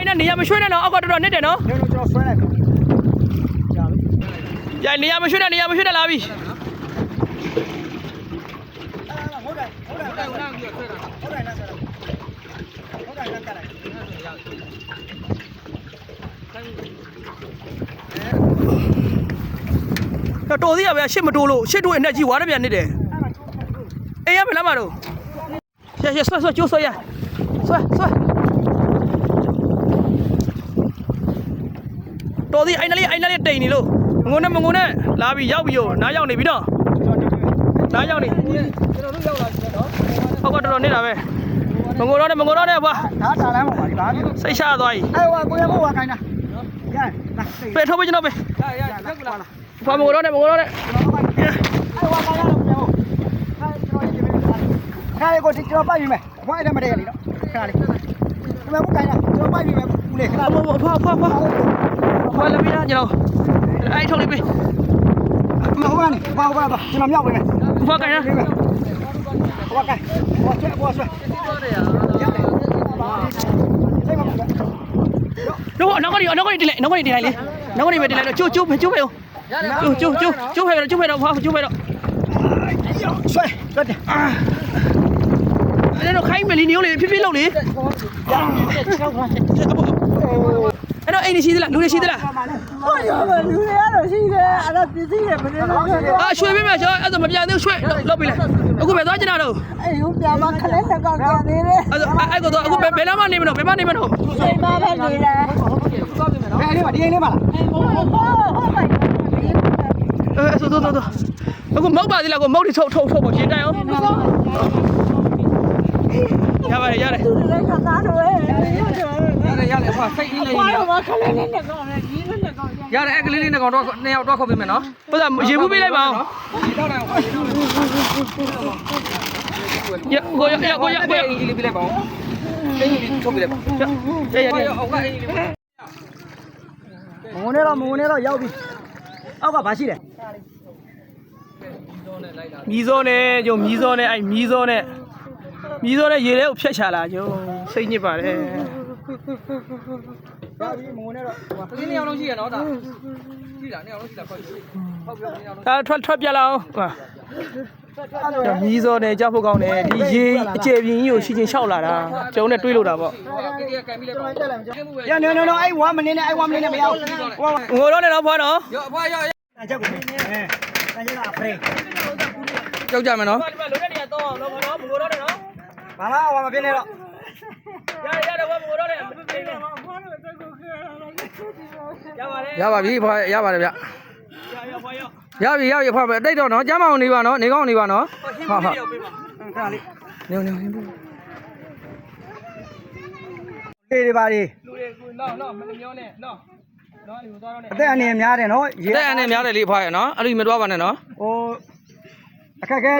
အဲ့နဲ့နေရာမရွှေ့နဲ့နော်အောက်ကတော်တော်နစ်တယ်နော်ကျွန်တော်ဆွဲလိုက်ကြာနေရာမရွှေ့နဲ့လာပြီဟုတ်တယ်လားဆွဲတာဟုတ်တယ်လားကလိုက်တော်သေးရပဲရှစ်မတိုးလို့ရှစ်တိုးအနဲ့ကြီးဝါရပြန်နစ်တယ်အေးရမလားမတော့ဆွဲကျိုးဆွဲရဆွဲတော်သေးအဲ့နလေးတိန်နေလို့မငုံနဲ့လာပြီရောက်ပြီရောနားရောက်နေပြီနော်နားရောက်နေကျွန်တော်တို့ရောက်လာပြီနော်ဟုတ်ကတော်တော်နေတာပဲမငုံတော့နဲ့ကွာဒါတာလမ်းပါပါဒီပါစိတ်ချသွားပြီအဲ့ဟိုကိုရမို့ဝါခိုင်းတာရပဲထုတ်ပေးကျွန်တော်ပဲရရက်ကူလာဘာမငုံတော့နဲ့အဲ့ဟိုခိုင်းရတော့ပြန်ဖို့ခိုင်းကိုကျွန်တော်ပိုက်ပြီမယ်အဖွားအဲ့ဒါမတည့်ရလीနော်ခဏလေးဒီမှာကိုခိုင်းတာကျွန်တော်ပိုက်ပြီမယ်ဦးလေးခဏလေးဖွာလာပြီလားကျွန်တော်အဲ့ထုတ်လေးပေးမဟုတ်ပါနဲ့ဘာကျွန်တော်မြောက်ပေးမယ်ဖွာကိုင်းရဟိုကဟိုဆွဲရတယ်စိတ်မပူတော့နောက်ကနေတင်လိုက်လေနောက်ကနေပဲတင်လိုက်တော့ကျိုးပဲကျိုးဖဲတော့ဖွာကျိုးဖဲတော့ဆွဲတယ်အဲ့တော့ခိုင်းမယ်လီနေလေဖြည်းလုပ်လေအဲ့တော့အိမ်ရှိသေးလားလူတွေရှိသေးလားဟုတ်ရပါလူတွေကတော့ရှိတယ်အဲ့ဒါပြည်စည်းတယ်မနေလို့ရွှေပေးမယ်ကျွန်တော်အဲ့ဒါမပြန်သေးရွှေလုပ်ပြီလေအခုပဲသွားကျင်တာတော့အဲ့ဟိုပြန်မခလဲတက်ကောက်ပြန်သေးတယ်အဲ့ကတော့အခုဘယ်လမ်းမှနေမလို့စိတ်မပဲနေတယ်ဒီအိမ်လေးပါလားဟုတ်ပါဆိုအခုမောက်ပါသေးလားကိုမောက်တွေထုတ်ပေါ့ရှင်းတန်းရောရပါတယ်သူလည်းခသားတော့ရတယ်ဖွာစိတ်အင်းလေးဘာလို့မခလဲနဲ့တက်ကောက်လဲကြီးနဲ့တက်ကောက်ရတယ်အဲ့ကလေးလေးနဲ့ကောင်တော့2ယောက်တော့ခေါ်ပေးမယ်နော်ဟုတ်လားရေဘူးပေးလိုက်ပါအောင်တောက်တယ်ခွာရေတောက်တယ်ကိုရအင်ကြီးလေးပေးလိုက်ပါအောင်အင်ကြီးလေးထုတ်ပေးလိုက်ပါရအောက်က အင်ကြီးလေးမငုံနေတော့ရောက်ပြီအောက်ကဘာရှိလဲမြီးစောနဲ့ကျွန်မြီးစောနဲ့ရေထဲကိုဖြတ်ချလာကျွန်စိတ်ညစ်ပါတယ်ဒါပြီးမငုံနေတော့ဒီနေ့အောင်လို့ရှိရနော်ဒါရှိလားနေ့အောင်လို့ရှိလားဟုတ်ပြီဒါထွက်ပြလာအောင်မြီးစောနဲ့ကြောက်ဖို့ကောင်းတယ်ဒီရေအကျယ်ပြင်းကြီးကိုရှိချင်းလျှောက်လာတာကျွန်တော်နဲ့တွေးလို့တာပေါ့ရနော်အဲ့1 minute နဲ့အဲ့1 minute နဲ့မရဘူးငိုတော့နေတော့ဖွာနော်ရောဖွာရောချက်ကိုတန်ကြတာဖရေကြောက်ကြမယ်နော်ဒီမှာလုံးတဲ့နေရာတော့အောင်တော့နော်ငိုတော့နေနော်ဘာမှဟောမပြင်းနဲ့တော့ရတယ်ဘာငိုတော့နေရပါပြီဖွာရပါတယ်ဗျရပြီဖွာပဲတိတ်တော့နော်ကျမ်းမအောင်နေပါနော်နေကောင်းနေပါနော်ဟုတ်ခဏလေးနေလေးတွေပါလေလူတွေကိုနော်မမျောနဲ့နော်ဒီကိုသွားတော့နေအသက်အနေများတယ်နော်အသက်အနေများတယ်လေဖွာရနော်အဲ့လိုမတွားပါနဲ့နော်ဟိုအခက်ခဲ